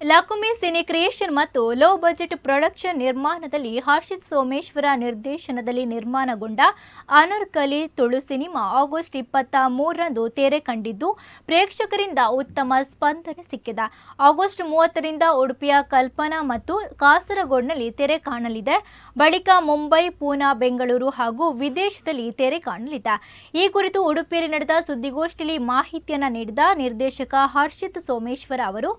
Lakumi cine creation ಮತ್ತು low budget production ನಿರ್ಮಾಣದಲ್ಲಿ ಹರ್ಷಿತ್ ಸೋಮೇಶ್ವರ ನಿರ್ದೇಶನದಲ್ಲಿ ನಿರ್ಮಾಣಗೊಂಡ ಅನಾರ್ಕಲಿ ತುಳು ಸಿನಿಮಾ ಆಗಸ್ಟ್ 23ರಂದು ತೆರೆ ಕಂಡಿದ್ದು ಪ್ರೇಕ್ಷಕರಿಂದ ಉತ್ತಮ ಸ್ಪಂದನೆ ಸಿಕ್ಕಿದೆ. ಆಗಸ್ಟ್ 30ರಿಂದ ಉಡುಪಿಯ ಕಲ್ಪನಾ ಮತ್ತು ಕಾಸರಗೋಡಿನಲ್ಲಿ ತೆರೆ ಕಾಣಲಿದೆ. ಬಳಿಕ ಮುಂಬೈ, ಪೂನಾ, ಬೆಂಗಳೂರು ಹಾಗೂ ವಿದೇಶದಲ್ಲಿ ತೆರೆ ಕಾಣಲಿದೆ. ಈ ಕುರಿತು ಉಡುಪಿಯಲ್ಲಿ ನಡೆದ ಸುದ್ದಿಗೋಷ್ಠಿಯಲ್ಲಿ ಮಾಹಿತಿಯನ್ನು ನೀಡಿದ ನಿರ್ದೇಶಕ ಹರ್ಷಿತ್ ಸೋಮೇಶ್ವರ ಅವರು,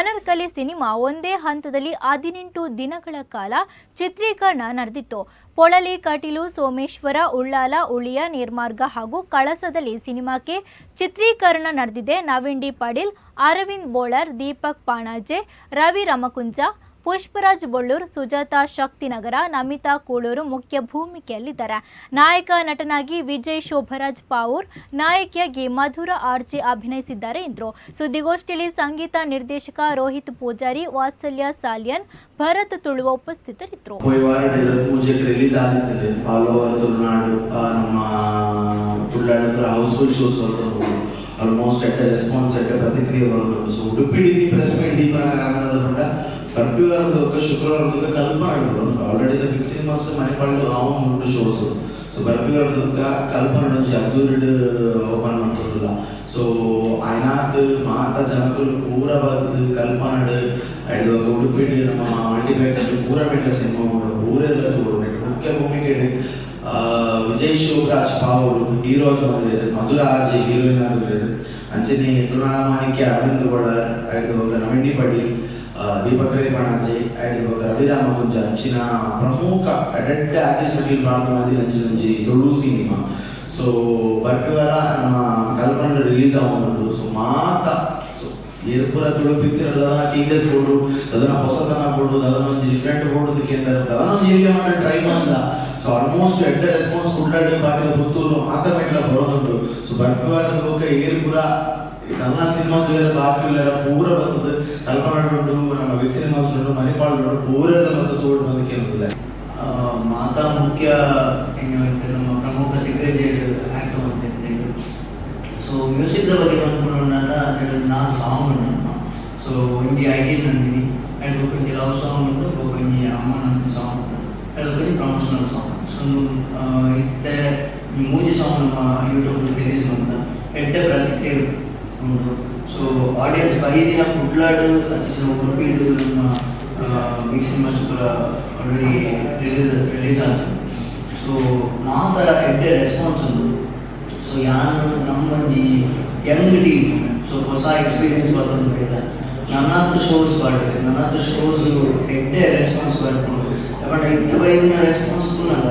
ಅನಾರ್ಕಲಿ ಸಿನಿಮಾ ಒಂದೇ ಹಂತದಲ್ಲಿ 18 ದಿನಗಳ ಕಾಲ ಚಿತ್ರೀಕರಣ ನಡೆದಿತ್ತು. ಪೊಳಲಿ, ಕಟೀಲು, ಸೋಮೇಶ್ವರ, ಉಳ್ಳಾಲ, ಉಳಿಯ, ನಿರ್ಮಾರ್ಗ ಹಾಗೂ ಕಳಸದಲ್ಲಿ ಸಿನಿಮಾಕ್ಕೆ ಚಿತ್ರೀಕರಣ ನಡೆದಿದೆ. ನವೀನ್ ಡಿ ಪಾಟೀಲ್, ಅರವಿಂದ್ ಬೋಳರ್, ದೀಪಕ್ ಪಾಣಾಜೆ, ರವಿ ರಮಕುಂಜ, ಪುಷ್ಪರಾಜ್ ಬೊಳ್ಳೂರ್, ಸುಜಾತಾ ಶಕ್ತಿನಗರ, ನಮಿತಾ ಕೂಳೂರು ಮುಖ್ಯ ಭೂಮಿಕೆಯಲ್ಲಿದ್ದಾರೆ. ನಾಯಕ ನಟನಾಗಿ ವಿಜಯ್ ಶೋಭರಾಜ್ ಪಾವೂರ್, ನಾಯಕಿಯಾಗಿ ಮಧುರ ಆರ್ಜೆ ಅಭಿನಯಿಸಿದ್ದಾರೆ ಎಂದರು. ಸುದ್ದಿಗೋಷ್ಠಿಯಲ್ಲಿ ಸಂಗೀತ ನಿರ್ದೇಶಕ ರೋಹಿತ್ ಪೂಜಾರಿ, ವಾತ್ಸಲ್ಯ ಸಾಲಿಯನ್, ಭರತ್ ತುಳುವ ಉಪಸ್ಥಿತರಿದ್ದರು. ಆಲ್ಮೋಸ್ಟ್ ಎಟ್ ರೆಸ್ಪಾನ್ಸ್ ಎಟ್ ಪ್ರತಿಕ್ರಿಯೆ ಬರೋದು. ಸೊ ಉಡುಪಿ ಪ್ರೆಸ್ ಮೀಟ್ ದೀಪನ ಕಾರಣದ ಬರ್ಪಿವಾರದೊಕ್ಕ ಶುಕ್ರವಾರದೊಕ್ಕ ಕಲ್ಪನಡು ಆಲ್ರೆಡಿ ದ ಬಿಗ್ ಸಿನಿಮಾಸ್ ಮಣಿಪಾಲ್ಡು ಅವನು ಮೂರು ಶೋಸ್. ಸೊ ಬರ್ಪಿವಾರದೊಕ್ಕ ಕಲ್ಪನಡು ಅದ್ದೂರಿಡು ಓಪನ್ ಮಾಡ್ತಿರಲಿಲ್ಲ. ಸೊ ಅಯ್ನಾತ್ ಮಾತ ಜನಕುಲು ಪೂರ ಬರ್ತದೆ ಕಲ್ಪನಡು ಐದು ಉಡುಪಿಡು ನಮ್ಮ ಮಲ್ಟಿಪ್ಲೆಕ್ಸ್ ಪೂರ ಮೆಟ್ಲ ಸಿನಿಮಾ ಊರೆಲ್ಲ ತೋಡು ಮುಖ್ಯ ಭೂಮಿಕೆಡು ವಿಜಯ್ ಶೋಭರಾಜ್ ಪಾವೂರು ಹೀರೋ ಅಂತ ಬಂದಿದ್ದಾರೆ. ಮಧುರ ಆರ್ಜೆ ಹೀರೋಯಿನ್ ಆಗಿದ್ದಾರೆ. ಅಂಚನೆ ತುಳುನಾಡ ಮಾಣಿಕ್ಯ, ಅರವಿಂದ್ ಬೋಳರ್, ನವೀನ್ ಡಿ ಪಾಟೀಲ್, ದೀಪಕ್ ಪಾಣಾಜೆ, ರವಿ ರಮಕುಂಜ ಅಂಚಿನ ಪ್ರಮುಖ ಅಡೆಡ್ ಆರ್ಟಿಸ್ಟ್ ಭಾರತದಲ್ಲಿ ಅಂಚಿನ ತುಳು ಸಿನಿಮಾ. ಸೊ ಬರ್ಪಿವಾರ ನಮ್ಮ ಕಲ್ಪನಾ ರಿಲೀಸ್ ಆಗೋದು. ಸೊ ಮಾತ ಸೊ ಏರ್ಪುರ ತುಳು ಪಿಕ್ಚರ್ ಅದನ್ನ ಚೇಂಜಸ್ ಕೊಡು, ಅದನ್ನ ಹೊಸತನ ಕೊಡು, ಅದನ್ನ ಒಂದು ಡಿಫ್ರೆಂಟ್ ಕೊಡೋದಕ್ಕೆ ಅಂತ ಅದನ್ನೊಂದು ಏರಿಯಾ ಮಾಡಿ ಟ್ರೈ ಮಾಡ್ದ. So almost ಎಡ್ಡ response Kudladi ಬಾಕಿದ Puttur ಮಾತ ಮೆಟ್ಲ ಬರೋದುಂಟು. ಸೊ ಬರ್ಪಿವಾರದ ಹೋಗ ಏರ್ಪುರ ನನ್ನ ಸಿನಿಮಾ ಬಾಕಿಲ್ಲ ಪೂರ ಬರ್ತದೆ. ಕಲ್ಪನಾಡು ನಮ್ಮ ಬಿಗ್ ಸಿನಿಮಾಸ್ ಉಂಟು, ಮಣಿಪಾಲ್ಡು ಪೂರೆಲ್ಲ ಬಂದು ತೋಡು ಬಂದಕ್ಕೆ ಇರುತ್ತದೆ. ಮಾತಾ ಮುಖ್ಯ ನಮ್ಮ ಪ್ರಮುಖ ದಿಗ್ಗಜರು ಆ್ಯಕ್ಟರ್ ಅಂತ ಹೇಳ್ತಿದ್ರು. ಸೊ ಮ್ಯೂಸಿಕ್ದ ಬಗ್ಗೆ ಬಂದ್ಕೊಂಡಾಗ ಅದರಲ್ಲಿ 4 ಸಾಂಗ್ ಉಂಟು. ಸೊ ಒಂಜಿ ಐಡಿ ನಂದಿನಿ ಆ್ಯಂಡ್ ಒಂಜಿ ಲವ್ ಸಾಂಗ್ ಉಂಟು, ಒಂಜಿ ಅಮ್ಮ ನನ್ನ ಸಾಂಗ್ ಉಂಟು, ಅದೊಂದು ಪ್ರಮೋಷನಲ್ ಸಾಂಗ್. ಸೊ ಇತ್ತೆ 3 ಸಾಂಗ್ ನಮ್ಮ ಯೂಟ್ಯೂಬ್ ರಿಲೀಸ್ ಬಂದ ಎಡ್ಡ ಪ್ರತಿಕ್ರಿಯೆ ಉಂಟು. ಸೊ ಆಡಿಯನ್ಸ್ ಐದಿನ ಕುಡ್ಲಾಡು ಅತಿ ಉಡುಪಿಡು ನಮ್ಮ ಬಿಗ್ ಸಿನಿಮಾಸ್ ಕೂಡ ಆಲ್ರೆಡಿ ರಿಲೀಸ್ ಆಗ್ತದೆ. ಸೊ ಮಾತ ಎಡ್ಡ ರೆಸ್ಪಾನ್ಸ್ ಉಂಟು. ಸೊ ಯಾನು ನಮ್ಮೊಂದು ಯಂಗ್ ಟೀಮ್ ಸೊ ಹೊಸ ಎಕ್ಸ್ಪೀರಿಯನ್ಸ್ ಬರ್ತದೆ ಬೇಡ. ನನ್ನತ್ತು ಶೋಸ್ ಬರ್ತದೆ, ನನ್ನತ್ತು ಶೋಸ್ ಎಡ್ಡ ರೆಸ್ಪಾನ್ಸ್ ಬರ್ಕೊಂಡು ಬಟ್ ಇತ್ತ ಬೈದಿನ ರೆಸ್ಪಾನ್ಸ್ ತೂನಾಗ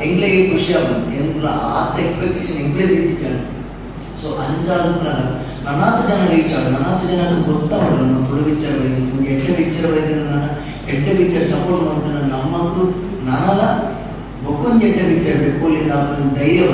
ಎಂಗ್ಲಿಗೆ ಖುಷಿ ಆಗ್ಬೋದು. ಎಂಗ್ಲ ಆತ ಎಕ್ಸ್ಪೆಕ್ಟೇಷನ್ ಎಂಗ್ಲೇ ರೀತಿಚಾണ്. ಸೊ ಅಂಚಾದ ಪುನಃ ನನ್ನಾತ ಜನ ರೀಚ್ ಆಗ ನನ್ನಾತ ಜನಕ್ಕೆ ಗೊತ್ತಾಗೋದು ನಮ್ಮ ತುಳು ಪಿಕ್ಚರ್ ಬೈದು ಎಡ್ಡ ಪಿಕ್ಚರ್ ಬೈದ್ರೆ ನಾನು ಎಡ್ಡ ಪಿಕ್ಚರ್ ಸಪೋರ್ಟ್ ಮಾಡ್ತಾನೆ. ನಮಗೂ ನನಗ ಬೊಕ್ಕೊಂದು ಎಡ್ಡ ಪಿಕ್ಚರ್ ಬೆಕ್ಕೋಲಿಂದ ಧೈರ್ಯ